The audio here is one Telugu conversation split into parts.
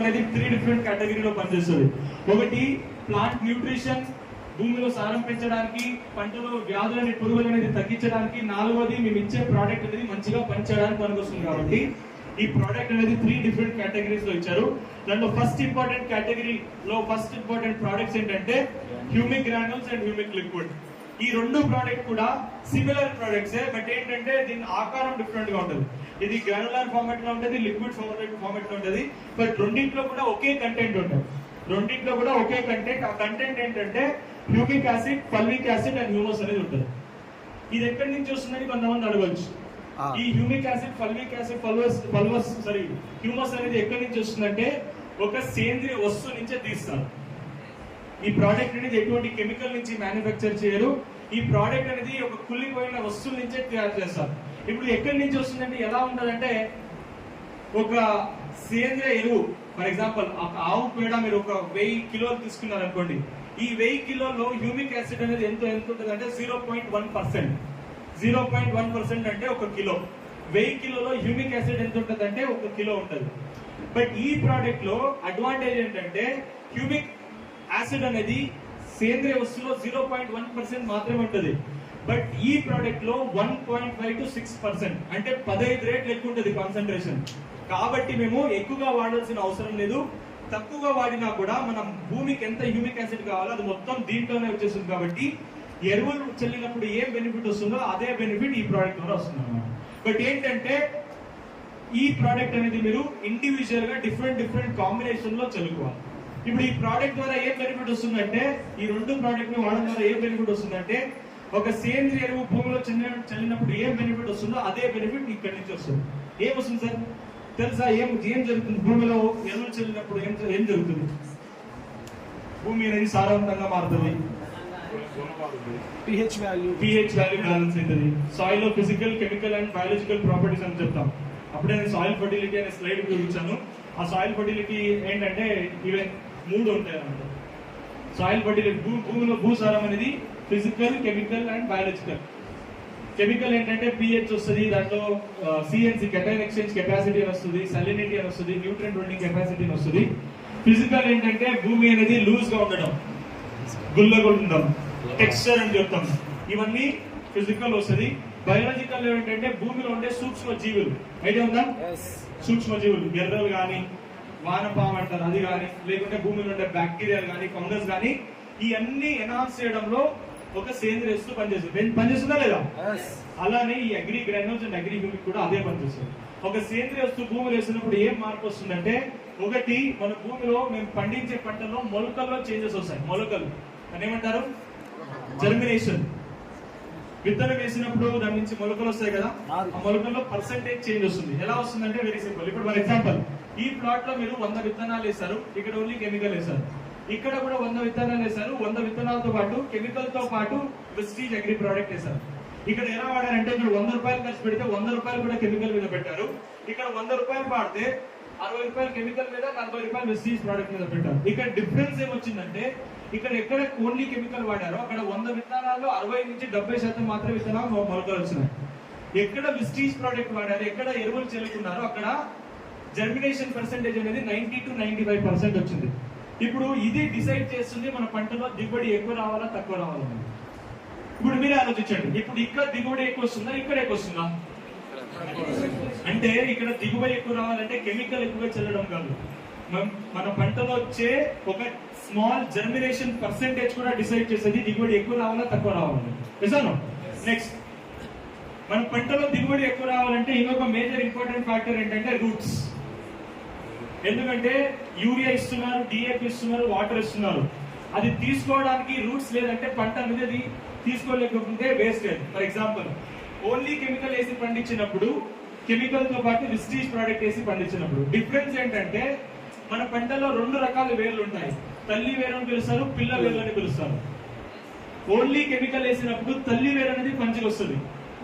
అనేది 3 డిఫరెంట్ కేటగిరీలో పనిచేస్తుంది. ఒకటి ప్లాంట్ న్యూట్రిషన్, భూమిలో సారం పెంచడానికి, పంటలో వ్యాధులని పురుగులు అనేది తగ్గించడానికి, నాలుగోది మేము ఇచ్చే ప్రోడక్ట్ అనేది మంచిగా పనిచేయడానికి పనికొస్తుంది. కాబట్టి ఈ ప్రోడక్ట్ అనేది 3 డిఫరెంట్ కేటగిరీస్ లో ఇచ్చారు. దాంట్లో ఫస్ట్ ఇంపార్టెంట్ కేటగిరీలో ఫస్ట్ ఇంపార్టెంట్ ప్రోడక్ట్స్ ఏంటంటే humic granules and humic liquid. ఈ రెండు ప్రోడక్ట్ కూడా సిమిలర్ ప్రోడక్ట్సే, బట్ ఏంటంటే దీని ఆకారం డిఫరెంట్ గా ఉంటుంది. ఇది గ్రానులర్ ఫార్మాట్ లో ఉంటుంది, లిక్విడ్ ఫార్మాట్ లో ఉంటుంది. బట్ రెండింటిలో కూడా ఒకే కంటెంట్ ఉంటుంది. రెండింటిలో కూడా ఒకే కంటెంట్. ఆ కంటెంట్ ఏంటంటే humic acid, fulvic acid and humus అనేది ఉంటుంది. ఇది ఎక్కడి నుంచి వస్తుందని కొంతమంది అడగవచ్చు. ఈ humic acid, fulvic acid, humus అనేది ఎక్కడి నుంచి వస్తుందంటే ఒక సేంద్రియ వస్తువు నుంచే తీస్తారు. ఈ ప్రోడక్ట్ అనేది ఎటువంటి కెమికల్ నుంచి మ్యానుఫ్యాక్చర్ చేయరు. ఈ ప్రోడక్ట్ అనేది ఒక కుళ్ళిపోయిన వస్తువుల నుంచే తయారు చేస్తారు. ఇప్పుడు ఎక్కడి నుంచి వస్తుందంటే ఎలా ఉంటదంటే ఒక సేంద్రియ ఎరువు, ఫర్ ఎగ్జాంపుల్ ఒక ఆవు పేడ మీరు ఒక 1000 కిలోలు తీసుకున్నారు అనుకోండి. ఈ 1000 కిలోలో హ్యూమిక్ యాసిడ్ అనేది ఎంత ఉంటుంది అంటే 0.1%. 0.1% అంటే 1 కిలో. 1000 కిలోలో హ్యూమిక్ యాసిడ్ ఎంత ఉంటుంది అంటే 1 కిలో ఉంటుంది. బట్ ఈ ప్రోడక్ట్ లో అడ్వాంటేజ్ ఏంటంటే హ్యూమిక్ యాసిడ్ అనేది సేంద్రియ వస్తువులో 0.1% మాత్రమే ఉంటుంది. బట్ ఈ ప్రోడక్ట్ లో 1.5 to 6% అంటే 15 రేట్లు ఎక్కువ ఉంటుంది కాన్సన్ట్రేషన్. కాబట్టి మేము ఎక్కువగా వాడాల్సిన అవసరం లేదు. తక్కువగా వాడినా కూడా మనం భూమికి ఎంత హ్యూమిక్ యాసిడ్ కావాలో అది మొత్తం దీంట్లోనే వచ్చేస్తుంది. కాబట్టి ఎరువులు చల్లినప్పుడు ఏం బెనిఫిట్ వస్తుందో అదే బెనిఫిట్ ఈ ప్రోడక్ట్ ద్వారా వస్తుంది. బట్ ఏంటంటే ఈ ప్రోడక్ట్ అనేది మీరు ఇండివిజువల్ గా డిఫరెంట్ కాంబినేషన్ లో చల్లుకోవాలి. ఇప్పుడు ఈ ప్రోడక్ట్ ద్వారా ఏం బెనిఫిట్ వస్తుందంటే, ఈ రెండు ప్రోడక్ట్ ని వాడడం ద్వారా ఏం బెనిఫిట్ వస్తుందంటే, ఒక సేంద్రియ ఎరువు భూమిలో చల్లినప్పుడు ఏం బెనిఫిట్ వస్తుందో అదే బెనిఫిట్ ఇక్కడి నుంచి వస్తుంది. ఏం వస్తుంది సార్ తెలుసా? ఏం జరుగుతుంది భూమిలో ఎరువులు చల్లినప్పుడు? ఏం జరుగుతుంది? భూమి అనేది సారవంతంగా మారుతుంది, pH value బ్యాలెన్స్ అవుతుంది. సాయిల్ లో physical, chemical and biological properties అని చెప్తాం. అప్పుడే నేను సాయిల్ ఫర్టిలిటీ అనే స్లైడ్ చూపించాను. ఆ సాయిల్ ఫర్టిలిటీ ఏంటంటే ఈవెన్ 3 ఉంటాయి అన్నమాట. సాయిల్ ఫర్టిలిటీ భూమిలో భూసారం అనేది physical, chemical and biological. Chemical ఏంటంటే pH వస్తుంది, దాంట్లో CNC కెటైన్ ఎక్స్చేంజ్ కెపాసిటీ అని వస్తుంది, సలినిటీ అని వస్తుంది, న్యూట్రియంట్ హోల్డింగ్ కెపాసిటీ అని వస్తుంది. ఫిజికల్ ఏంటంటే భూమి అనేది లూజ్ గా ఉండడం, గుల్లగా ఉండడం, టెక్స్చర్ అని చెప్తాం. ఇవన్నీ ఫిజికల్ వస్తుంది. బయాలజికల్ ఏంటంటే భూమిలో ఉండే సూక్ష్మ జీవులు. ఐడియా ఉందా? సూక్ష్మ జీవులు, ఎర్రలు కానీ, వానపాము అంటారు అది కానీ, లేకుంటే భూమిలో ఉండే బ్యాక్టీరియాలు కానీ, ఫంగస్ కానీ, ఇవన్నీ ఎన్హాన్స్ చేయడంలో ఒక సేంద్రియ వస్తువు పనిచేస్తుందా లేదా? అలానే ఈ agri granules and agri humic కూడా అదే పనిచేస్తుంది. ఒక సేంద్రియ వస్తువు భూమిలో వేసినప్పుడు ఏం మార్పు వస్తుందంటే, ఒకటి మన భూమిలో మేము పండించే పంటలో మొలకల్లో చేంజెస్ వస్తాయి. మొలకలు అని ఏమంటారు? జర్మినేషన్. విత్తనం వేసినప్పుడు దాని నుంచి మొలకలు వస్తాయి కదా, ఆ మొలకల్లో పర్సెంటేజ్ చేంజ్ వస్తుంది. ఎలా వస్తుందంటే వెరీ సింపుల్. ఇప్పుడు ఫర్ ఎగ్జాంపుల్ ఈ ప్లాట్ లో మీరు 100 విత్తనాలు వేస్తారు, ఇక్కడ ఓన్లీ కెమికల్ వేస్తారు. ఇక్కడ కూడా 100 విత్తనాలు వేస్తారు, 100 విత్తనాలతో పాటు కెమికల్ తో పాటు వెస్టీజ్ అగ్రి ప్రోడక్ట్ వేస్తారు. ఇక్కడ ఎలా వాడారంటే, ఇక్కడ 100 రూపాయలు ఖర్చు పెడితే 100 రూపాయలు కూడా కెమికల్ మీద పెట్టారు. ఇక్కడ 100 రూపాయలు వాడితే 60 రూపాయలు కెమికల్ మీద, 40 రూపాయలు వెస్టీజ్ ప్రోడక్ట్ మీద పెట్టారు. ఇక్కడ డిఫరెన్స్ ఏమొచ్చిందంటే, ఇక్కడ ఎక్కడ ఓన్లీ కెమికల్ వాడారో అక్కడ 100 విత్తనాల్లో 60 నుంచి 70% మాత్రమే విత్తనాలు మొలకలు వచ్చినాయి. ఎక్కడ వెస్టీజ్ ప్రోడక్ట్ వాడారు, ఎక్కడ ఎరువులు చెల్లుకున్నారో అక్కడ జర్మినేషన్ పర్సెంటేజ్ అనేది 90 to 95% వచ్చింది. ఇప్పుడు ఇది డిసైడ్ చేస్తుంది మన పంటలో దిగుబడి ఎక్కువ రావాలా తక్కువ రావాలా. ఇప్పుడు మీరే ఆలోచించండి. ఇప్పుడు ఇక్కడ దిగుబడి ఎక్కువ వస్తుందా, ఇక్కడ ఎక్కువ వస్తుందా? అంటే ఇక్కడ దిగుబడి ఎక్కువ రావాలంటే కెమికల్ ఎక్కువగా చెల్లడం కాదు, మన పంటలో వచ్చే ఒక స్మాల్ జర్మినేషన్ పర్సెంటేజ్ కూడా డిసైడ్ చేసేది దిగుబడి ఎక్కువ రావాలా తక్కువ రావాలని. నిజాను. నెక్స్ట్, మన పంటలో దిగుబడి ఎక్కువ రావాలంటే ఇంకొక మేజర్ ఇంపార్టెంట్ ఫ్యాక్టర్ ఏంటంటే రూట్స్. ఎందుకంటే యూరియా ఇస్తున్నారు, డిఏపి ఇస్తున్నారు, వాటర్ ఇస్తున్నారు. అది తీసుకోవడానికి రూట్స్ లేదంటే పంట అనేది తీసుకోలేకపోతే wastage. For example only chemical వేసి పండించినప్పుడు, కెమికల్ తో పాటు వెస్టీజ్ ప్రోడక్ట్ వేసి పండించినప్పుడు డిఫరెన్స్ ఏంటంటే, మన పంటలో 2 రకాల వేర్లు ఉంటాయి. తల్లి వేరు అని పిలుస్తారు, పిల్ల వేరు అని పిలుస్తారు. ఓన్లీ కెమికల్ వేసినప్పుడు తల్లి వేరు అనేది మంచిగా వస్తుంది.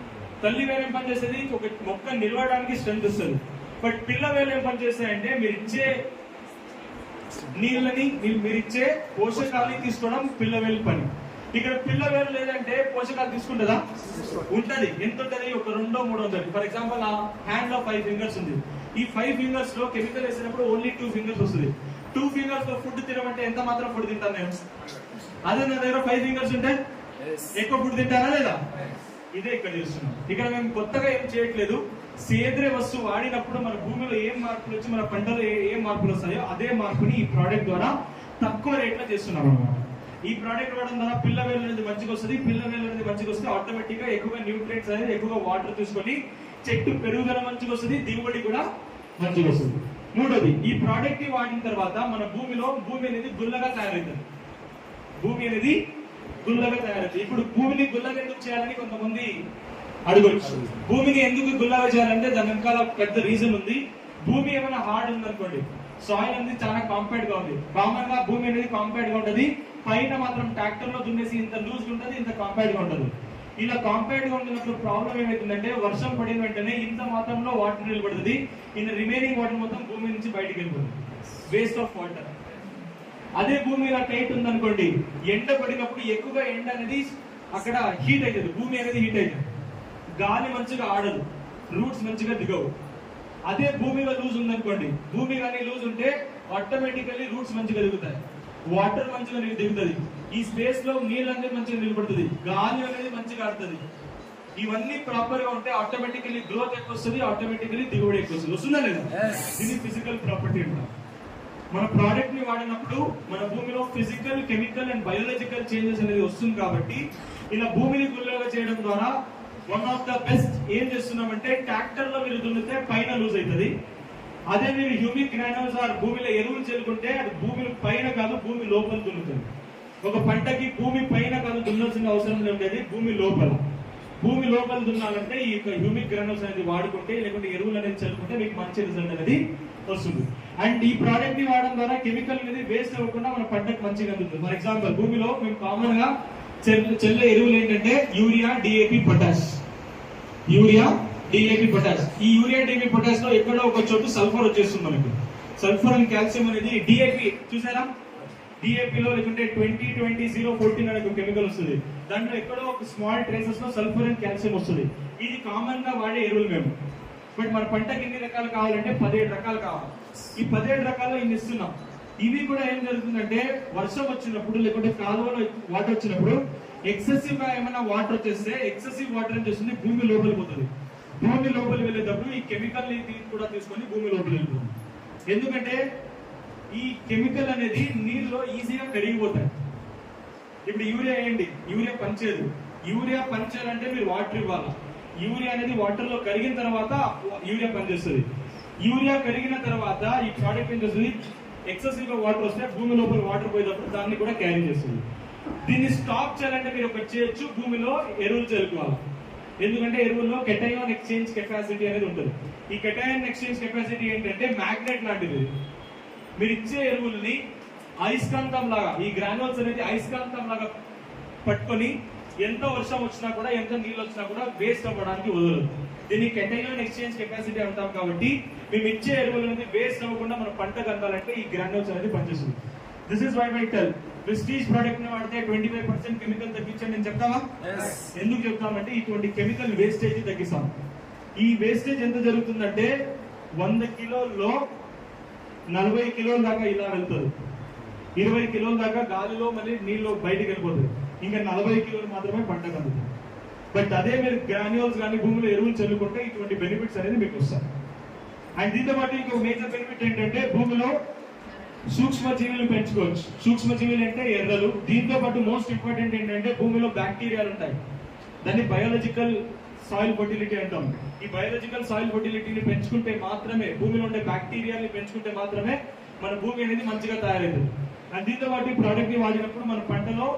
తల్లి వేరు ఏం పనిచేస్తుంది? ఒక మొక్క నిలవడానికి స్ట్రెంత్ ఇస్తుంది. బట్ పిల్ల వేలు ఏం పనిచేస్తాయంటే, మీరు ఇచ్చే నీళ్ళని, మీరు ఇచ్చే పోషకాలని తీసుకోవడం పిల్ల వేలు పని. ఇక్కడ పిల్ల వేరు లేదంటే పోషకాలు తీసుకుంటుందా? ఉంటది. ఎంత ఉంటది? ఒక 2-3 ఉంటుంది. ఫర్ ఎగ్జాంపుల్ ఆ హ్యాండ్ లో 5 ఫింగర్స్ ఉంది. ఈ 5 ఫింగర్స్ లో కెమికల్ వేసినప్పుడు ఓన్లీ 2 ఫింగర్స్ వస్తుంది. 2 ఫింగర్స్ తో ఫుడ్ తినమంటే ఎంత మాత్రం ఫుడ్ తింటాను నేను? అదే నా దగ్గర 5 ఫింగర్స్ ఉంటే ఎక్కువ ఫుడ్ తింటానా లేదా? ఇదే ఇక్కడ చూస్తున్నాం. ఇక్కడ మేము కొత్తగా ఏం చేయట్లేదు. సేంద్రియ వస్తువు వాడినప్పుడు మన భూమిలో ఏం మార్పులు వచ్చి మన పంటలో ఏం మార్పులు వస్తాయో అదే మార్పుని ఈ ప్రోడక్ట్ ద్వారా తక్కువ రేట్ లో చేస్తున్నాం అన్నమాట. ఈ ప్రోడక్ట్ వాడడం ద్వారా పిల్ల వేలు అనేది మంచిగా వస్తుంది. పిల్ల వేలు అనేది మంచిగా వస్తే ఆటోమేటిక్ గా ఎక్కువగా న్యూట్రియంట్స్ అనేది ఎక్కువగా వాటర్ తీసుకొని చెట్టు పెరుగుదల మంచిగా వస్తుంది, దిగుబడి కూడా మంచిగా వస్తుంది. మూడోది, ఈ ప్రోడక్ట్ ని వాడిన తర్వాత మన భూమి అనేది గుల్లగా తయారవుతుంది. భూమి అనేది గుల్లగా తయారవుతుంది. ఇప్పుడు భూమిని గుల్లగా ఎందుకు చేయాలని కొంతమంది అడగొచ్చు. భూమిని ఎందుకు గుల్లగా చేయాలంటే దాని వెనకాల పెద్ద రీజన్ ఉంది. భూమి ఏమైనా హార్డ్ ఉందనుకోండి, సాయిల్ అనేది చాలా కాంపాక్ట్ గా ఉంది. కామన్ గా భూమి అనేది కాంపాక్ట్ గా ఉంటది. పైన మాత్రం ట్రాక్టర్ లో దున్నేసి ఇంత లూజ్ ఉంటది, ఇంత కాంపాక్ట్ గా ఉంటది. ఇలా కాంపాక్ట్ గా ఉంటున్నప్పుడు ప్రాబ్లం ఏమైతుందంటే వర్షం పడిన వెంటనే ఇంత మాత్రంలో వాటర్ నిలబడుతుంది. ఇన్ రిమైనింగ్ వాటర్ మొత్తం భూమి నుంచి బయటకు వెళ్ళిపోతుంది, వేస్ట్ ఆఫ్ వాటర్. అదే భూమి ఇలా టైట్ ఉందనుకోండి, ఎండ పడినప్పుడు ఎక్కువగా ఎండ అనేది అక్కడ హీట్ అవుతుంది, భూమి అనేది హీట్ అవుతుంది, గాలి మంచిగా ఆడదు, రూట్స్ మంచిగా దిగవు. అదే భూమిలో లూజ్ ఉందనుకోండి, భూమి కానీ లూజ్ ఉంటే ఆటోమేటికల్లీ రూట్స్ మంచిగా దిగుతాయి, వాటర్ మంచిగా దిగుతుంది, ఈ స్పేస్ లో నీళ్ళు అనేది మంచిగా నిలబడుతుంది, గాలి అనేది మంచిగా ఆడుతుంది. ఇవన్నీ ప్రాపర్ గా ఉంటే ఆటోమేటికల్లీ గ్రోత్ ఎక్కువ వస్తుంది, ఆటోమేటికల్లీ దిగుబడి ఎక్కువ వస్తుంది. వస్తుందా లేదా? ఇది ఫిజికల్ ప్రాపర్టీ అంటారు. మన ప్రోడక్ట్ ని వాడినప్పుడు మన భూమిలో physical, chemical and biological changes అనేది వస్తుంది. కాబట్టి ఇలా భూమిని గుల్లగా చేయడం ద్వారా వన్ ఆఫ్ ద బెస్ట్ ఏం చేస్తున్నామంటే, ట్రాక్టర్ లో మీరు దున్నితే పైన లూజ్ అవుతుంది. అదే మీరు హ్యూమిక్ గ్రాన్యూల్స్ ఆర్ భూమిలో ఎరువులు చల్లుకుంటే అది భూమి పైన కాదు భూమి లోపల దున్నుతుంది. ఒక పంటకి భూమి పైన కాదు దున్నాల్సిన అవసరం లేదు, భూమి లోపల. భూమి లోపల దున్నాలంటే ఈ హ్యూమిక్ గ్రాన్యూల్స్ అనేది వాడుకుంటే, లేకుంటే ఎరువులు అనేది చల్లుకుంటే మీకు మంచి రిజల్ట్ అనేది వస్తుంది. అండ్ ఈ ప్రోడక్ట్ ని వాడడం ద్వారా కెమికల్ అనేది వేస్ట్ అవ్వకుండా మన పంటకు మంచిగా అందుతుంది. ఫర్ ఎగ్జాంపుల్, భూమిలో మేము కామన్ గా చెల్లె ఎరువులు ఏంటంటే urea, DAP, potash. Urea, DAP, potash. ఈ యూరియా, డిఏపి, పొటాష్ లో ఎక్కడో ఒక చోటు సల్ఫర్ వచ్చేస్తుంది మనకి. సల్ఫర్ అండ్ కాల్షియం అనేది డిఏపి చూసారా, డిఏపి లో లేకుంటే 20-20-0-14 అనే ఒక కెమికల్ వస్తుంది. దాంట్లో ఎక్కడో ఒక స్మాల్ ట్రేసెస్ లో సల్ఫర్ అండ్ కాల్షియం వస్తుంది. ఇది కామన్ గా వాడే ఎరువులు మేము. బట్ మన పంటకి ఎన్ని రకాలు కావాలంటే 17 రకాలు కావాలి. ఈ 17 రకాల్లో ఇన్ని ఇస్తున్నాం. ఇవి కూడా ఏం జరుగుతుందంటే, వర్షం వచ్చినప్పుడు లేకుంటే కాలువలో వాటర్ వచ్చినప్పుడు ఎక్సెసివ్ గా ఏమైనా వాటర్ వచ్చేస్తే ఎక్సెసివ్ వాటర్ ఏం చేస్తుంది, భూమి లోపలికి పోతుంది. భూమి లోపలికి వెళ్ళేటప్పుడు ఈ కెమికల్ కూడా తీసుకొని భూమి లోపలికి వెళ్తుంది. ఎందుకంటే ఈ కెమికల్ అనేది నీళ్ళలో ఈజీగా కరిగిపోతాయి. ఇప్పుడు యూరియా ఏంటి, యూరియా పనిచేయదు. యూరియా పనిచేయాలంటే మీరు వాటర్ ఇవ్వాలి. యూరియా అనేది వాటర్ లో కరిగిన తర్వాత యూరియా పనిచేస్తుంది. యూరియా కరిగిన తర్వాత ఈ ప్రోడక్ట్ ఏం చేస్తుంది, ఎక్సెసివ్ గా వాటర్ వస్తే భూమి లోపల వాటర్ పోయేటప్పుడు దాన్ని కూడా క్యారీ చేస్తుంది. దీన్ని స్టాప్ చేయాలంటే మీరు ఒకటి చేయొచ్చు, భూమిలో ఎరువులు చల్లుకోవాలి. ఎందుకంటే ఎరువుల్లో కెటయాన్ ఎక్స్చేంజ్ కెపాసిటీ అనేది ఉంటుంది. ఈ కెటయాన్ ఎక్స్చేంజ్ కెపాసిటీ ఏంటంటే మ్యాగ్నెట్ లాంటిది. మీరు ఇచ్చే ఎరువుల్ని అయస్కాంతం లాగా, ఈ గ్రాన్యూల్స్ అనేది అయస్కాంతం లాగా పట్టుకొని ఎంత వర్షం వచ్చినా కూడా, ఎంత నీళ్ళు వచ్చినా కూడా వేస్ట్ అవ్వడానికి వదలదు. దీన్ని కెటయాన్ ఎక్స్చేంజ్ కెపాసిటీ అంటాం. కాబట్టి మేము ఇచ్చే ఎరువులు అనేది వేస్ట్ అవ్వకుండా మన పంటకు అందాలంటే ఈ గ్రాన్యూల్స్ అనేది పనిచేస్తుంది. This is why I tell, Prestige product ని వాడితే 25% కెమికల్ తగ్గించండి నేను చెప్తావా? ఎందుకు చెప్తామంటే ఇటువంటి కెమికల్ వేస్టేజ్ తగ్గిస్తాం. ఈ వేస్టేజ్ ఎంత జరుగుతుందంటే 100 కిలోల్లో 40 కిలోల దాకా ఇలా వెళ్తుంది, 20 కిలోల దాకా గాలిలో మళ్ళీ నీళ్ళు బయటకు వెళ్ళిపోతుంది, ఇంకా 40 కిలోలు మాత్రమే పంటకు అందుతుంది. బట్ అదే మీరు గ్రాన్యూల్స్ కానీ భూమిలో ఎరువులు చల్లుకుంటే ఇటువంటి బెనిఫిట్స్ అనేది మీకు వస్తాయి. అండ్ దీంతో పాటు ఇంకో మేజర్ బెనిఫిట్ ఏంటంటే, భూమిలో సూక్ష్మజీవులు పెంచుకోవచ్చు. సూక్ష్మజీవులు అంటే ఎర్రలు. దీంతో పాటు మోస్ట్ ఇంపార్టెంట్ ఏంటంటే, భూమిలో బ్యాక్టీరియాలు ఉంటాయి. దాన్ని బయాలజికల్ సాయిల్ ఫర్టిలిటీ అంటాం. ఈ బయాలజికల్ సాయిల్ ఫర్టిలిటీని పెంచుకుంటే మాత్రమే, భూమిలో ఉండే బ్యాక్టీరియాని పెంచుకుంటే మాత్రమే మన భూమి అనేది మంచిగా తయారవుతుంది. అండ్ దీంతో పాటు ఈ ప్రోడక్ట్ ని వాడినప్పుడు మన పంటలో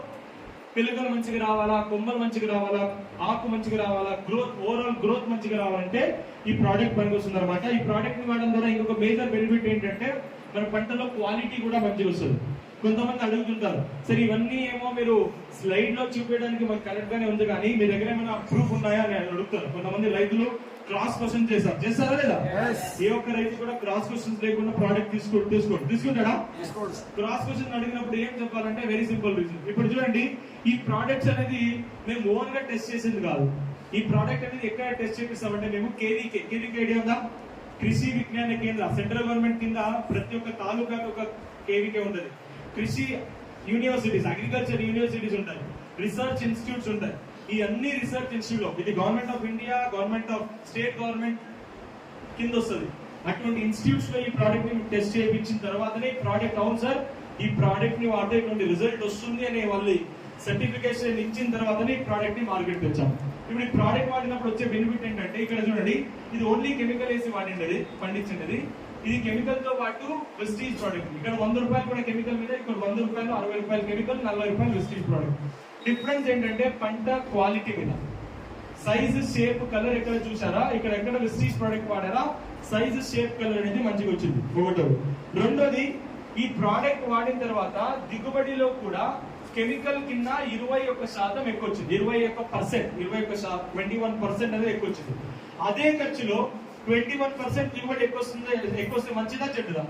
పిల్లకలు మంచిగా రావాలా, కొమ్మలు మంచిగా రావాలా, ఆకు మంచిగా రావాలా, గ్రోత్, ఓవరాల్ గ్రోత్ మంచిగా రావాలంటే ఈ ప్రోడక్ట్ పనికి వస్తుంది అనమాట. ఈ ప్రోడక్ట్ ని వాడడం ద్వారా ఇంకొక మేజర్ బెనిఫిట్ ఏంటంటే, మన పంటలో క్వాలిటీ కూడా మంచిగా వస్తుంది. కొంతమంది అడుగుతుంటారు, సరే ఇవన్నీ ఏమో మీరు స్లైడ్ లో చూపించడానికి మాకు కరెక్ట్ గానే ఉంది, కానీ మీ దగ్గర ఏమైనా ప్రూఫ్ ఉన్నాయా అని అడుగుతారు. కొంతమంది రైతులు క్రాస్ క్వశ్చన్ చేస్తారా లేదా? ఏ ఒక్క రైతు కూడా క్రాస్ క్వశ్చన్స్ లేకుండా ప్రోడక్ట్ తీసుకుంటాడా? క్రాస్ క్వశ్చన్ అడిగినప్పుడు ఏం చెప్పాలంటే, వెరీ సింపుల్ రీజన్. ఇప్పుడు చూడండి, ఈ ప్రోడక్ట్స్ అనేది మేము ఓన్ గా టెస్ట్ చేసింది కాదు. ఈ ప్రోడక్ట్ అనేది ఎక్కడ టెస్ట్ చేపిస్తామంటే, మేము కేవీకే ఐడియా ఉందా? కృషి విజ్ఞాన కేంద్ర సెంట్రల్ గవర్నమెంట్ కింద ప్రతి ఒక్క తాలూకాకి ఒక కేవీకే ఉంటుంది. కృషి యూనివర్సిటీస్, అగ్రికల్చర్ యూనివర్సిటీస్ ఉంటాయి, రీసెర్చ్ ఇన్స్టిట్యూట్స్ ఉంటాయి. ఈ అన్ని రీసెర్చ్ ఇన్స్టిట్యూట్ ఇది government of India, government of state government కింద వస్తుంది. అటువంటి ఇన్స్టిట్యూట్స్ లో ఈ ప్రోడక్ట్ ని టెస్ట్ చేయించిన తర్వాతనే ఈ ప్రోడక్ట్ అవును సార్ ఈ ప్రోడక్ట్ ని వాడితే ఇటువంటి రిజల్ట్ వస్తుంది అనే వాళ్ళు సర్టిఫికేషన్ ఇచ్చిన తర్వాతనే ఈ ప్రోడక్ట్ ని మార్కెట్ తెచ్చాము. ఇప్పుడు ఈ ప్రోడక్ట్ వాడినప్పుడు వచ్చే బెనిఫిట్ ఏంటంటే ఇక్కడ చూడండి, ఇది ఓన్లీ కెమికల్ వేసి వాడిండేది, పండించిండేది. ఇది కెమికల్ తో పాటు వెస్టీజ్ ప్రోడక్ట్. ఇక్కడ 100 రూపాయలు కూడా కెమికల్ మీద, ఇక్కడ 100 రూపాయలు 60 రూపాయలు కెమికల్, 40 రూపాయలు వెస్టీజ్ ప్రోడక్ట్. డిఫరెన్స్ ఏంటంటే పంట క్వాలిటీ మీద, సైజ్, షేప్, కలర్ ఎక్కడ చూసారా, ఇక్కడ ఎక్కడ వెస్టీజ్ ప్రోడక్ట్ వాడారా, సైజ్, షేప్, కలర్ అనేది మంచిగా వచ్చింది ఒకటో. రెండోది ఈ ప్రోడక్ట్ వాడిన తర్వాత దిగుబడిలో కూడా కెమికల్ కింద 21% ఎక్కువ వచ్చింది. 21% అనేది ఎక్కువ వచ్చింది. అదే ఖర్చులో 21% దిగుబడి ఎక్కువ వస్తే మంచిదా చెడ్డదా?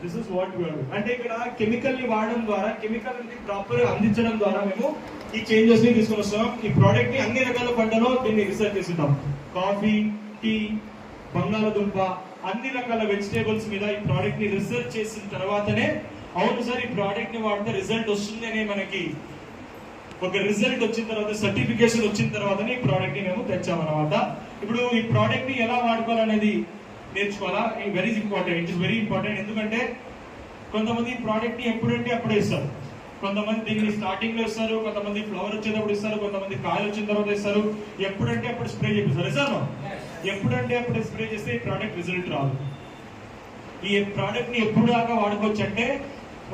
This is what we are. అంటే ఇక్కడ కెమికల్ ని వాడడం ద్వారా, కెమికల్ ని ప్రాపర్ అందించడం ద్వారా మేము ఈ చేంజెస్ ని తీసుకొని వస్తాం. ఈ ప్రోడక్ట్ ని అన్ని రకాల పంటలో దీన్ని రీసెర్చ్ చేస్తున్నాం. కాఫీ, టీ, బంగాళదుంప, అన్ని రకాల వెజిటేబుల్స్ మీద ఈ ప్రోడక్ట్ ని రీసెర్చ్ చేసిన తర్వాతనే అవును సార్ ఈ ప్రోడక్ట్ ని వాడితే రిజల్ట్ వస్తుంది అనే మనకి ఒక రిజల్ట్ వచ్చిన తర్వాత, సర్టిఫికేషన్ వచ్చిన తర్వాతనే ఈ ప్రోడక్ట్ ని మేము తెచ్చామన్నమాట. ఇప్పుడు ఈ ప్రోడక్ట్ ని ఎలా వాడుకోవాలనేది నేర్చుకోవాలా, very important. It is very important. ఎందుకంటే కొంతమంది ఈ ప్రోడక్ట్ ని ఎప్పుడంటే అప్పుడే ఇస్తారు, కొంతమంది దీన్ని స్టార్టింగ్ లో ఇస్తారు, కొంతమంది ఫ్లవర్ వచ్చేటప్పుడు ఇస్తారు, కొంతమంది కాయలు వచ్చిన తర్వాత ఇస్తారు. ఎప్పుడంటే అప్పుడు స్ప్రే చేపిస్తారు సార్. ఎప్పుడంటే అప్పుడు స్ప్రే చేస్తే ఈ ప్రోడక్ట్ రిజల్ట్ రాదు. ఈ ప్రోడక్ట్ ని ఎప్పుడు దాకా వాడుకోవచ్చు అంటే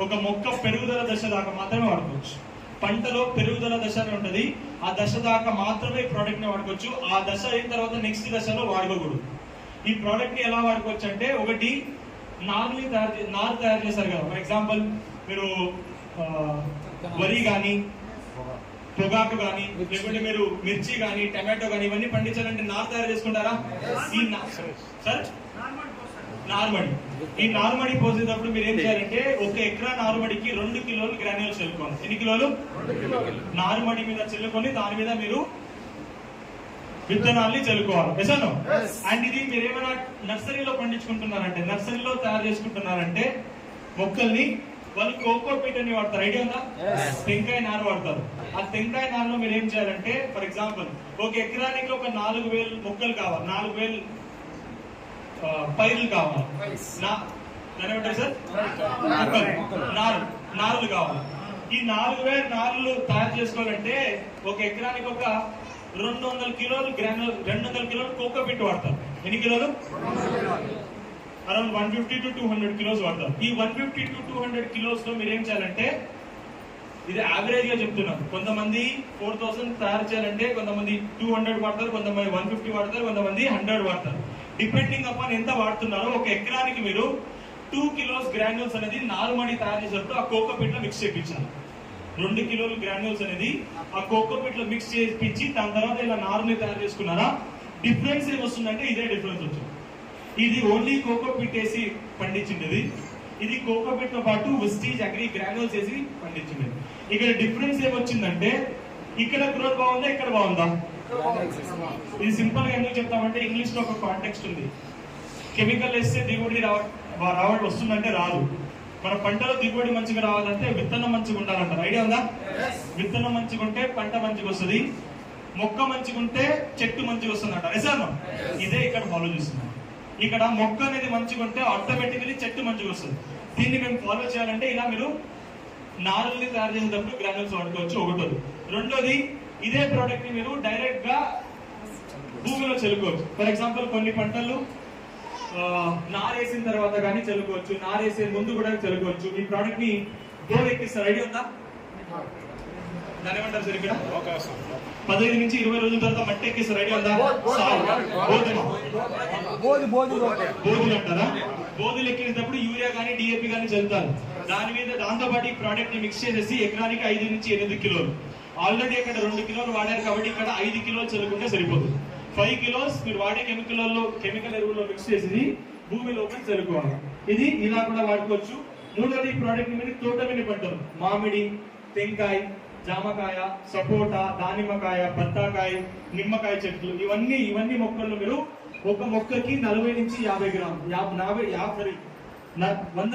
ఒక మొక్క పెరుగుదల దశ దాకా మాత్రమే వాడుకోవచ్చు. పంటలో పెరుగుదల దశ అని ఉంటది, ఆ దశ దాకా మాత్రమే ఈ ప్రోడక్ట్ ని వాడుకోవచ్చు. ఆ దశ అయిన తర్వాత నెక్స్ట్ దశలో వాడుకోకూడదు. ఈ ప్రోడక్ట్ ని ఎలా వాడుకోవచ్చు అంటే, ఒకటి నారు తయారు చేస్తారు కదా. ఫర్ ఎగ్జాంపుల్ మీరు వరి గాని, పొగాకు గాని, లేకుంటే మీరు మిర్చి గాని, టమాటో గాని ఇవన్నీ పండించాలంటే నారు తయారు చేసుకుంటారా? ఈ సార్ నార్మడి, ఈ నార్మడి పోసేటప్పుడు మీరు ఏం చేయాలంటే ఒక ఎకరా నార్మడికి 2 కిలోలు గ్రాన్యూల్స్ చల్లుకోవాలి. ఎన్ని కిలోలు? నార్మడి మీద చల్లుకొని దాని మీద మీరు విత్తనాల్ని చల్లుకోవాలి. ఎసాను. అండ్ ఇది మీరు ఏమైనా నర్సరీలో పండించుకుంటున్నారంటే, నర్సరీలో తయారు చేసుకుంటున్నారంటే మొక్కల్ని వాళ్ళు కోకోపీట్ అని వాడతారు. ఐడియా ఉందా? టెంకాయ నారు వాడతారు. ఆ టెంకాయ నారులో మీరు ఏం చేయాలంటే, ఫర్ ఎగ్జాంపుల్ ఒక ఎకరానికి ఒక 4000 మొక్కలు కావాలి, 4000 పైర్లు కావాలి. ఏమంటారు సార్? నారులు కావాలి. ఈ 4000 నారులు తయారు చేసుకోవాలంటే ఒక ఎకరానికి ఒక 200 కిలోలు గ్రాన్యూల్, 200 కిలోలు కోకోపీట్ వాడతారు. ఎన్ని కిలోలు? అరౌండ్ 150 to 200 కిలోస్ వాడతారు. ఈ 150 to 200 కిలోస్ లో మీరు ఏం చేయాలంటే, ఇది యావరేజ్ గా చెప్తున్నాను, కొంతమంది 4000 తయారు చేయాలంటే కొంతమంది 200 వాడతారు, కొంతమంది 150 వాడతారు, కొంతమంది 100 వాడతారు. డిపెండింగ్ అపాన్ ఎంత వాడుతున్నారో ఒక ఎకరానికి మీరు 2 కిలోస్ గ్రాన్యూల్స్ అనేది నార్మడి తయారు చేసేటప్పుడు ఆ కోకోపీట్ లో మిక్స్ చేయించాలి. 2 కిలోలు గ్రాన్యూల్స్ అనేది ఆ కోకోపీట్ లో మిక్స్ చేయించి దాని తర్వాత ఇలా నారుని తయారు చేసుకున్నారా, డిఫరెన్స్ ఏమొస్తుందంటే ఇదే డిఫరెన్స్ వచ్చింది. ఇది ఓన్లీ కోకోపీట్ వేసి పండించింది, ఇది కోకోపీట్ తో పాటు వెస్టీజ్ అగ్రి గ్రాన్యూల్స్ వేసి పండించింది. ఇక్కడ డిఫరెన్స్ ఏమొచ్చిందంటే ఇక్కడ గ్రోత్ బాగుందా, ఇక్కడ బాగుందా? ఇది సింపుల్ గా ఎందుకు చెప్తామంటే ఇంగ్లీష్ లో ఒక కాంటెక్స్ట్ ఉంది. కెమికల్ వేస్తే దిగుబడి రావడం వస్తుందంటే రాదు. మన పంటలో దిగుబడి మంచిగా రావాలంటే విత్తనం మంచిగా ఉండాలంటారు. ఐడియా ఉందా? విత్తనం మంచిగా ఉంటే పంట మంచిగా వస్తుంది, మొక్క మంచిగా ఉంటే చెట్టు మంచిగా వస్తుంది అంటారు. ఎసాను. ఇదే ఇక్కడ ఫాలో చేస్తున్నాం. ఇక్కడ మొక్క అనేది మంచిగా ఉంటే ఆటోమేటికలీ చెట్టు మంచిగా వస్తుంది. దీన్ని మేము ఫాలో చేయాలంటే ఇలా మీరు నారుల్ని తయారు చేసేటప్పుడు గ్రాన్యూల్స్ వాడుకోవచ్చు. ఒకటోది. రెండోది, ఇదే ప్రోడక్ట్ ని మీరు డైరెక్ట్ గా భూమిలో చల్లుకోవచ్చు. ఫర్ ఎగ్జాంపుల్ కొన్ని పంటలు నారేసిన తర్వాత కానీ చల్లుకోవచ్చు, నారేసే ముందు కూడా చల్లుకోవచ్చు. ఈ ప్రోడక్ట్ ని బోర్ ఎక్కిస్తారు. ఐడియా ఉందా? దాని ఏమంటారు సార్? ఇక్కడ 15 నుంచి 20 రోజుల తర్వాత మట్టి ఎక్కిస్తారు. ఐడియా ఉందా? బోధులు అంటారా? బోధులు ఎక్కినప్పుడు యూరియా కానీ డిఏపి కానీ చల్లుతారు. దాంతో పాటు ఈ ప్రోడక్ట్ ని మిక్స్ చేసేసి ఎకరానికి 5 నుంచి 8 కిలోలు. ఆల్రెడీ ఇక్కడ 2 కిలోలు వాడారు కాబట్టి ఇక్కడ 5 కిలోలు చల్లుకుంటే సరిపోతుంది. 5 కిలోస్ మీరు వాడే కెమికల్ ఎరువుల్లో మిక్స్ చేసి భూమి లోపల చల్లుకోవాలి. ఇది ఇలా కూడా వాడుకోవచ్చు. మూడోది, ఈ ప్రోడక్ట్ ని మీరు తోట మీద పంటలు, మామిడి, టెంకాయ, జామకాయ, సపోటా, దానిమ్మకాయ, బత్తాకాయ, నిమ్మకాయ చెట్లు, ఇవన్నీ మొక్కల్లో మీరు ఒక మొక్కకి 40 నుంచి 50 గ్రాములు 100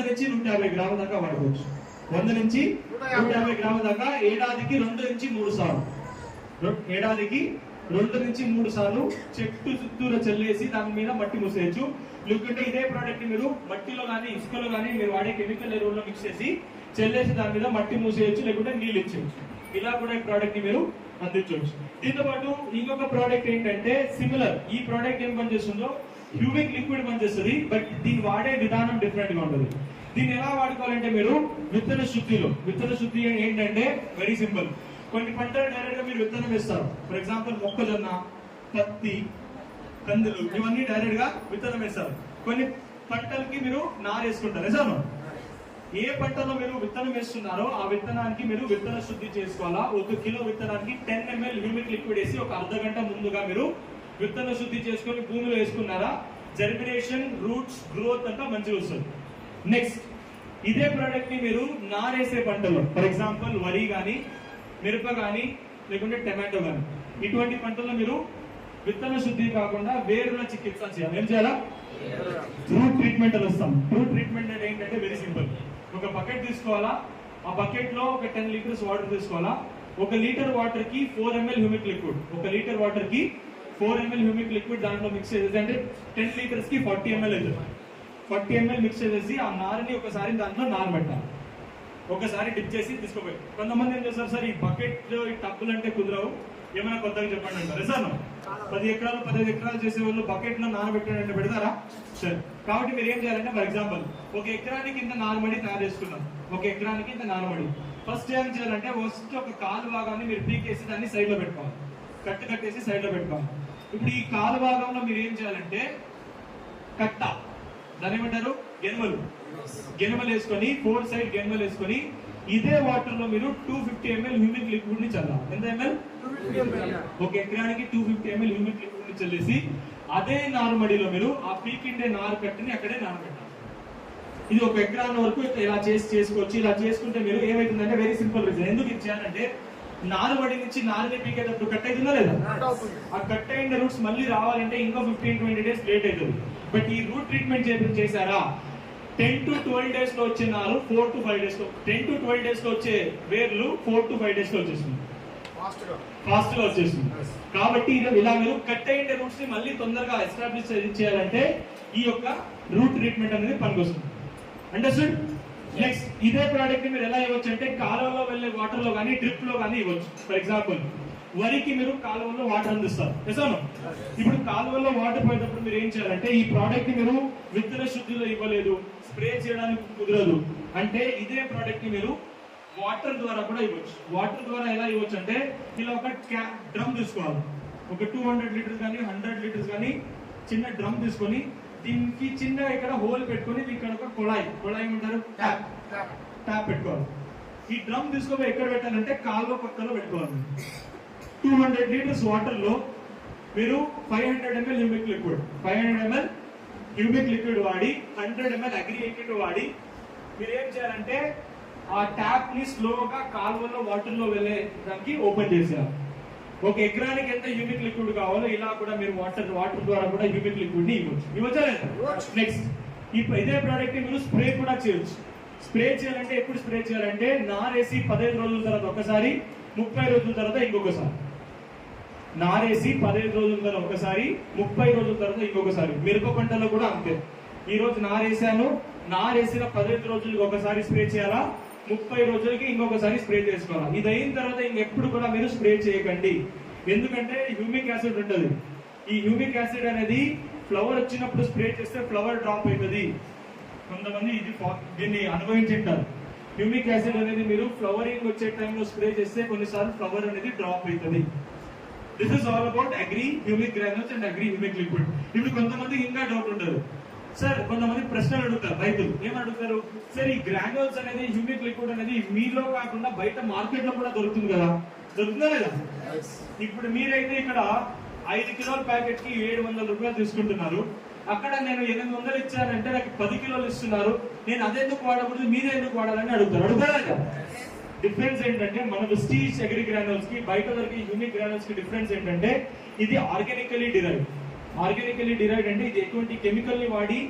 నుంచి 150 గ్రాముల దాకా వాడుకోవచ్చు. 100 నుంచి 150 గ్రాముల దాకా ఏడాదికి 2 నుంచి 3 సార్లు, ఏడాదికి 2 నుంచి 3 సార్లు చెట్టు చుట్టూరా చల్లేసి దాని మీద మట్టి మూసేయచ్చు. లేకుంటే ఇదే ప్రోడక్ట్ మీరు మట్టిలో కానీ ఇసుకలో కానీ మీరు వాడే కెమికల్ ఎరువుల్లో మిక్స్ చేసి చల్లేసి దాని మీద మట్టి మూసేయచ్చు, లేకుంటే నీళ్ళు ఇచ్చేయచ్చు. ఇలా కూడా ఈ ప్రోడక్ట్ ని మీరు అందించవచ్చు. దీంతో పాటు ఇంకొక ప్రోడక్ట్ ఏంటంటే సిమిలర్, ఈ ప్రోడక్ట్ ఏం పనిచేస్తుందో హ్యూమిక్ లిక్విడ్ పనిచేస్తుంది, బట్ దీన్ని వాడే విధానం డిఫరెంట్ గా ఉంటుంది. దీన్ని ఎలా వాడుకోవాలంటే మీరు విత్తన శుద్ధి ఏంటంటే వెరీ సింపుల్. కొన్ని పంటలు డైరెక్ట్ గా మీరు విత్తనం వేస్తారు. ఫర్ ఎగ్జాంపుల్ మొక్కజొన్న, పత్తి, కందులు ఇవన్నీ డైరెక్ట్ గా విత్తనం వేస్తారు. కొన్ని పంటలకి మీరు నారేసుకుంటారు. నిజాను ఏ పంటలో మీరు విత్తనం వేస్తున్నారో ఆ విత్తనానికి మీరు విత్తన శుద్ధి చేసుకోవాలా. 1 కిలో విత్తనానికి 10 ml హ్యూమిక్ లిక్విడ్ వేసి ఒక అర్ధ గంట ముందుగా మీరు విత్తన శుద్ధి చేసుకొని భూమిలో వేసుకున్నారా, జర్మినేషన్, రూట్స్, గ్రోత్ అంతా మంచిగా వస్తుంది. నెక్స్ట్ ఇదే ప్రోడక్ట్ ని మీరు నారేసే పంటలో, ఫర్ ఎగ్జాంపుల్ వరి కానీ, మిరప కానీ, లేకుంటే టమాటో కానీ, ఇటువంటి పంటల్లో మీరు విత్తన శుద్ధి కాకుండా వేరుల చికిత్స చేయాలి. ఏం చేయాలా? రూట్ ట్రీట్మెంట్ అని వస్తాం. రూట్ ట్రీట్మెంట్ అంటే ఏంటంటే వెరీ సింపుల్. ఒక బకెట్ తీసుకోవాలా, ఆ బకెట్ లో ఒక 10 లీటర్స్ వాటర్ తీసుకోవాలా. 1 లీటర్ వాటర్ కి 4 ml humic liquid, 1 litre water కి 4 ml హ్యూమిక్ లిక్విడ్ దాంట్లో మిక్స్ చేసేసి, అంటే 10 లీటర్స్ కి 40 ml అవుతుంది. 40 ml మిక్స్ చేసేసి ఆ నారని ఒకసారి దాంట్లో నానబెట్టాలి. ఒకసారి డిప్ చేసి తీసుకోపోయి. కొంతమంది ఏం చేస్తారు, సార్ ఈ బకెట్ ఈ టబ్బులు అంటే కుదరవు, ఏమైనా కొత్తగా చెప్పండి అంటారు. సార్ 10 ఎకరాలు 15 ఎకరాలు చేసే వాళ్ళు బకెట్ లో నానబెట్టాడంటే పెడతారా? సరే, కాబట్టి మీరు ఏం చేయాలంటే ఫర్ ఎగ్జాంపుల్ 1 ఎకరానికి ఇంత నానమడి తయారు చేసుకున్నాం. 1 ఎకరానికి ఇంత నానమడి. ఫస్ట్ ఏం చేయాలంటే ఫస్ట్ ఒక కాలు భాగాన్ని మీరు పీకేసి దాన్ని సైడ్ లో పెట్టుకోవాలి, కట్టేసి సైడ్ లో పెట్టుకోవాలి. ఇప్పుడు ఈ కాలు భాగంలో మీరు ఏం చేయాలంటే కట్ట, దాని ఏమంటారు, గెనుమలు వేసుకొని 4 సైడ్ గెనుమలు వేసుకొని ఇదే వాటర్ లో మీరు 250 ml హ్యూమిక్ లిక్విడ్ ని చల్లాలి. ఎంత ml? 1 ఎకరానికి 250 ml హ్యూమిక్ లిక్విడ్ ని చల్లేసి అదే నారుమడిలో మీరు ఆ పీకిండే నారు కట్టిని అక్కడే నానబెట్టాలి. ఇది 1 ఎకరాల వరకు ఇలా చేసుకోవచ్చు. ఇలా చేసుకుంటే మీరు ఏమైతుందంటే వెరీ సింపుల్ రీజన్. ఎందుకు ఇది చేయాలంటే నారుమడి నుంచి నారుని పీకేటప్పుడు కట్ అవుతుందా లేదా? ఆ కట్ అయిన రూట్స్ మళ్ళీ రావాలంటే ఇంకా 15-20 డేస్ లేట్ అవుతుంది. బట్ ఈ రూట్ ట్రీట్మెంట్ చేశారా 10 to 12 డేస్ లో వచ్చే నారు 4 to 5 డేస్ లో, 10 to 12 డేస్ లో వచ్చే వేర్లు 4 to 5 డేస్ లో వచ్చేస్తుంది, ఫాస్ట్ గా వచ్చేస్తుంది. కాబట్టి ఇలా మీరు కట్ అయిన రూట్స్ ని మళ్ళీ తొందరగా ఎస్టాబ్లిష్ చేయాలంటే ఈ యొక్క రూట్ ట్రీట్మెంట్ అనేది పనికొస్తుంది. అండర్స్టూడ్? నెక్స్ట్ ఇదే ప్రోడక్ట్ ని మీరు ఎలా ఇవ్వచ్చు అంటే కాలువలో వెళ్ళే వాటర్ లో కానీ డ్రిప్ లో కానీ ఇవ్వచ్చు. ఫర్ ఎగ్జాంపుల్ వరికి మీరు కాలువలో వాటర్ అందిస్తారు. ఇప్పుడు కాలువలో వాటర్ పోయేటప్పుడు మీరు ఏం చేయాలంటే ఈ ప్రోడక్ట్ ని మీరు విత్తన శుద్ధిలో ఇవ్వలేదు, స్ప్రే చేయడానికి కుదరదు అంటే ఇదే ప్రోడక్ట్ ని మీరు వాటర్ ద్వారా కూడా ఇవ్వచ్చు. వాటర్ ద్వారా ఎలా ఇవ్వచ్చు అంటే ఇలా ఒక డ్రమ్ తీసుకోవాలి. ఒక 200 లీటర్స్ కానీ 100 లీటర్స్ కానీ చిన్న డ్రమ్ తీసుకొని దీనికి చిన్న ఇక్కడ హోల్ పెట్టుకొని ఇక్కడ ఒక కొళాయి ఉంటారు, ట్యాప్ పెట్టుకోవాలి. ఈ డ్రమ్ తీసుకొని ఎక్కడ పెట్టాలంటే కాలువ పక్కలో పెట్టుకోవాలి. 200 లీటర్స్ వాటర్ లో మీరు 500 ml హ్యూమిక్ లిక్విడ్ వాడి 100 ml అగ్రిగేటెడ్ వాడి మీరు ఏం చేయాలంటే ఆ ట్యాప్ ని స్లోగా కాలువలో వాటర్ లో వెళ్ళే దానికి ఓపెన్ చేసేయాలి. 1 ఎకరానికి ఎంత హ్యూమిక్ లిక్విడ్ కావాలో ఇలా కూడా మీరు వాటర్ ద్వారా కూడా హ్యూమిక్ లిక్విడ్ ని ఇవ్వచ్చా లేదా? నెక్స్ట్ ఇదే ప్రోడక్ట్ ని మీరు స్ప్రే కూడా చేయొచ్చు. స్ప్రే చేయాలంటే ఎప్పుడు స్ప్రే చేయాలంటే నారేసి 15 రోజుల తర్వాత ఒకసారి, 30 రోజుల తర్వాత ఇంకొకసారి. నారేసి 15 రోజుల తర్వాత ఒకసారి, 30 రోజుల తర్వాత ఇంకొకసారి. మిరప పంటలో కూడా అంతే. ఈ రోజు నారేసాను, నారేసిన 15 రోజులకి ఒకసారి స్ప్రే చేయాలా, 30 రోజులకి ఇంకొకసారి స్ప్రే చేసుకోవాలా. ఇది అయిన తర్వాత ఇంకెప్పుడు కూడా మీరు స్ప్రే చేయకండి. ఎందుకంటే హ్యూమిక్ యాసిడ్ ఉంటుంది. ఈ హ్యూమిక్ యాసిడ్ అనేది ఫ్లవర్ వచ్చినప్పుడు స్ప్రే చేస్తే ఫ్లవర్ డ్రాప్ అవుతుంది. కొంతమంది దీన్ని అనుభవించుంటారు. హ్యూమిక్ యాసిడ్ అనేది మీరు ఫ్లవరింగ్ వచ్చే టైంలో స్ప్రే చేస్తే కొన్నిసార్లు ఫ్లవర్ అనేది డ్రాప్ అవుతుంది. This is all about agri humic granules and agri humic liquid. ఇప్పుడు కొంతమంది ఇంకా డౌట్ ఉంటారు, సార్ కొంతమంది ప్రశ్నలు అడుగుతారు రైతులు. ఏమడుగుతారు, సార్ ఈ గ్రాన్యూల్స్ అనేది హ్యూమిక్ లిక్విడ్ అనేది మీలో కాకుండా బయట మార్కెట్ లో కూడా దొరుకుతుంది కదా, దొరుకుతుందా లేదా? ఇప్పుడు మీరైతే ఇక్కడ 5 కిలోల ప్యాకెట్ కి 700 రూపాయలు తీసుకుంటున్నారు. అక్కడ నేను 800 ఇచ్చానంటే నాకు 10 కిలోలు ఇస్తున్నారు. నేను అదెందుకు వాడకూడదు, మీరే ఎందుకు వాడాలని అడుగుతారా? డిఫరెన్స్ ఏంటంటే మన వెస్టీజ్ అగ్రి గ్రాన్యూల్స్ కి బయట దొరికి హ్యూమిక్ గ్రాన్యూల్స్ కి డిఫరెన్స్ ఏంటంటే ఇది ఆర్గానికలీ డిరైవ్. ఆర్గానికల్లీ డిరైవ్డ్ అంటే ఇది ఎటువంటి కెమికల్ ని వాడి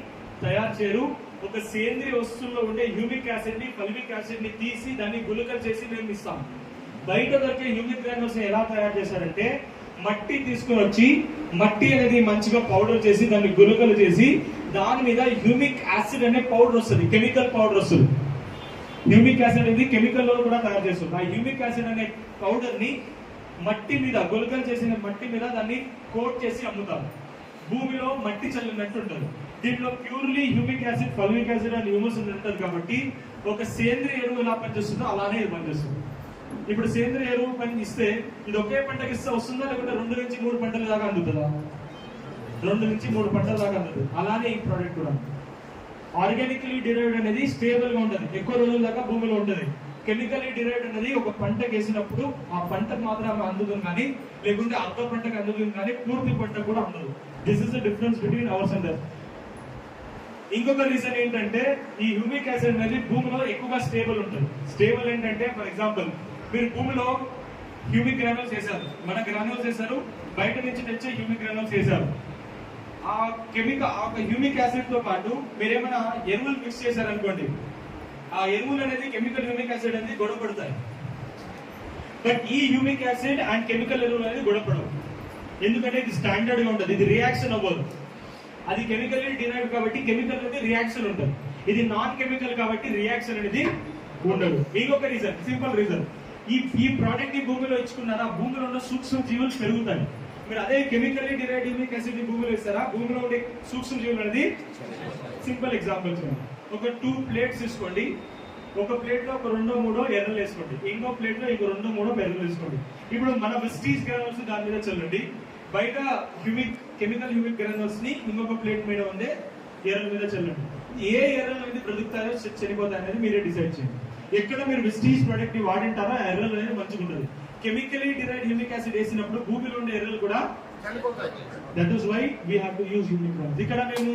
తయారు చేయరు. ఒక సేంద్రియ వస్తువుల్లో ఉండే హ్యూమిక్ యాసిడ్ ని ఫల్విక్ యాసిడ్ ని తీసి దాన్ని గుళికలు చేసి మేము ఇస్తాం. బయట దొరికే హ్యూమిక్ గ్రాన్యూల్స్ ని ఎలా తయారు చేశారంటే మట్టి తీసుకుని వచ్చి మట్టి అనేది మంచిగా పౌడర్ చేసి దాన్ని గుళికలు చేసి దాని మీద హ్యూమిక్ యాసిడ్ అనే పౌడర్ వస్తుంది, కెమికల్ పౌడర్ వస్తుంది. హ్యూమిక్ యాసిడ్ అనేది కెమికల్ లో కూడా తయారు చేస్తుంది. ఆ హ్యూమిక్ యాసిడ్ అనే పౌడర్ ని మట్టి మీద గుళికలు చేసిన మట్టి మీద దాన్ని కోట్ చేసి అమ్ముతారు. భూమిలో మట్టి చల్లినట్టు ఉంటుంది. దీంట్లో purely humic acid fulvic acid and humus ఉంటుంది కాబట్టి ఒక సేంద్రియ ఎరువు ఎలా పనిచేస్తుందో అలానే ఇది పనిచేస్తుంది. ఇప్పుడు సేంద్రియ ఎరువు పని ఇస్తే ఇది ఒకే పంటకి ఇస్తే వస్తుందా లేకుంటే 2 నుంచి 3 పంటల దాకా అందుతుందా? 2 నుంచి 3 పంటల దాకా అందుతుంది. అలానే ఈ ప్రోడక్ట్ కూడా ఆర్గానికలీ డిరైవ్డ్ అనేది స్టేబుల్ గా ఉంటుంది, ఎక్కువ రోజుల దాకా భూమిలో ఉంటుంది. కెమికలీ డిరైవ్డ్ అనేది ఒక పంట వేసినప్పుడు ఆ పంటకు మాత్రం అందుతుంది కానీ లేకుంటే అర్ధ పంటకు అందుతుంది కానీ పూర్తి పంట కూడా అందదు. This is the difference between hours and that. ఇంకొక రీజన్ ఏంటంటే ఈ హ్యూమిక్ యాసిడ్ అనేది భూమిలో ఎక్కువగా స్టేబుల్ ఉంటుంది. స్టేబుల్ ఏంటంటే ఫర్ ఎగ్జాంపుల్ మీరు భూమిలో హ్యూమిక్ గ్రాన్యూల్స్ వేశారు, మన గ్రాన్యూల్స్ వేశారు, బయట నుంచి తెచ్చే హ్యూమిక్ గ్రాన్యూల్స్ వేశారు. ఆ హ్యూమిక్ యాసిడ్ తో పాటు మీరేమైనా ఎరువులు మిక్స్ చేశారనుకోండి, ఆ ఎరువులు అనేది కెమికల్ హ్యూమిక్ యాసిడ్ అనేది గొడవపడతాయి. బట్ ఈ హ్యూమిక్ యాసిడ్ అండ్ కెమికల్ ఎరువులు అనేది గొడవపడవు. ఎందుకంటే ఇది స్టాండర్డ్ గా ఉంటుంది, ఇది రియాక్షన్ అవ్వదు. అది కెమికల్ డిరైవ్ కాబట్టి కెమికల్ అనేది రియాక్షన్ ఉంటుంది. ఇది నాన్ కెమికల్ కాబట్టి రియాక్షన్ అనేది ఉండదు. ఇంకొక రీజన్, సింపుల్ రీజన్, ఈ ప్రోడక్ట్ ని భూమిలో ఇచ్చుకున్నారా భూమిలో ఉన్న సూక్ష్మ జీవులు పెరుగుతాయి. మీరు అదే కెమికల్లీ డిరైవ్డ్ హ్యూమిక్ యాసిడ్ ని భూమిలో ఇస్తారా భూమిలో ఉండే సూక్ష్మ జీవులు అనేది సింపుల్ ఎగ్జాంపుల్ చూడండి. ఒక 2 ప్లేట్స్ తీసుకోండి, ఒక ప్లేట్ లో ఒక 2-3 ఎర్రలు వేసుకోండి, ఇంకో ప్లేట్ లో ఇంకో 2-3 ఎర్రలు వేసుకోండి. ఇప్పుడు మన వెస్టీజ్ గ్రాన్యూల్స్ దాని మీద చల్లండి, బయట కెమికల్ హ్యూమిక్ గ్రాన్యూల్స్ ని ఇంకొక ప్లేట్ మీద ఉండే ఎర్రల మీద చల్లండి. ఏ ఎర్రలు అనేది బ్రతుకుతారో చనిపోతాయి అనేది మీరే డిసైడ్ చేయండి. ఎక్కడ మీరు వెస్టీజ్ ప్రోడక్ట్ ని వాడింటారో ఆ ఎర్రలు అనేది మంచిగా ఉంటుంది. కెమికలీ డిరైవ్డ్ హ్యూమిక్ యాసిడ్ వేసినప్పుడు భూమిలో ఉండే ఎర్రలు కూడా చనిపోతాయి. That is why we have to use humic granules. ఇక్కడ మేము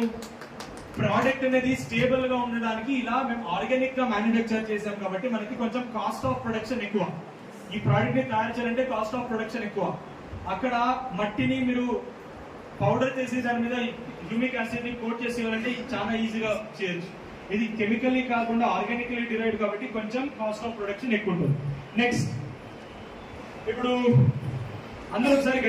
ప్రోడక్ట్ అనేది స్టేబుల్ గా ఉండడానికి ఇలా మేము ఆర్గానిక్ గా మ్యానుఫ్యాక్చర్ చేసాం కాబట్టి మనకి కొంచెం కాస్ట్ ఆఫ్ ప్రొడక్షన్ ఎక్కువ. ఈ ప్రోడక్ట్ ని తయారు చేయాలంటే కాస్ట్ ఆఫ్ ప్రొడక్షన్ ఎక్కువ. అక్కడ మట్టిని మీరు పౌడర్ చేసి దాని మీద హ్యూమిక్ యాసిడ్ ని కోట్ చేసేవారంటే చాలా ఈజీగా చేయొచ్చు. ఇది కెమికల్లీ కాకుండా ఆర్గానికల్లీ డిరైవ్డ్ కాబట్టి కొంచెం కాస్ట్ ఆఫ్ ప్రొడక్షన్ ఎక్కువ ఉంటుంది. నెక్స్ట్ ఇప్పుడు అందరూ ఒకసారి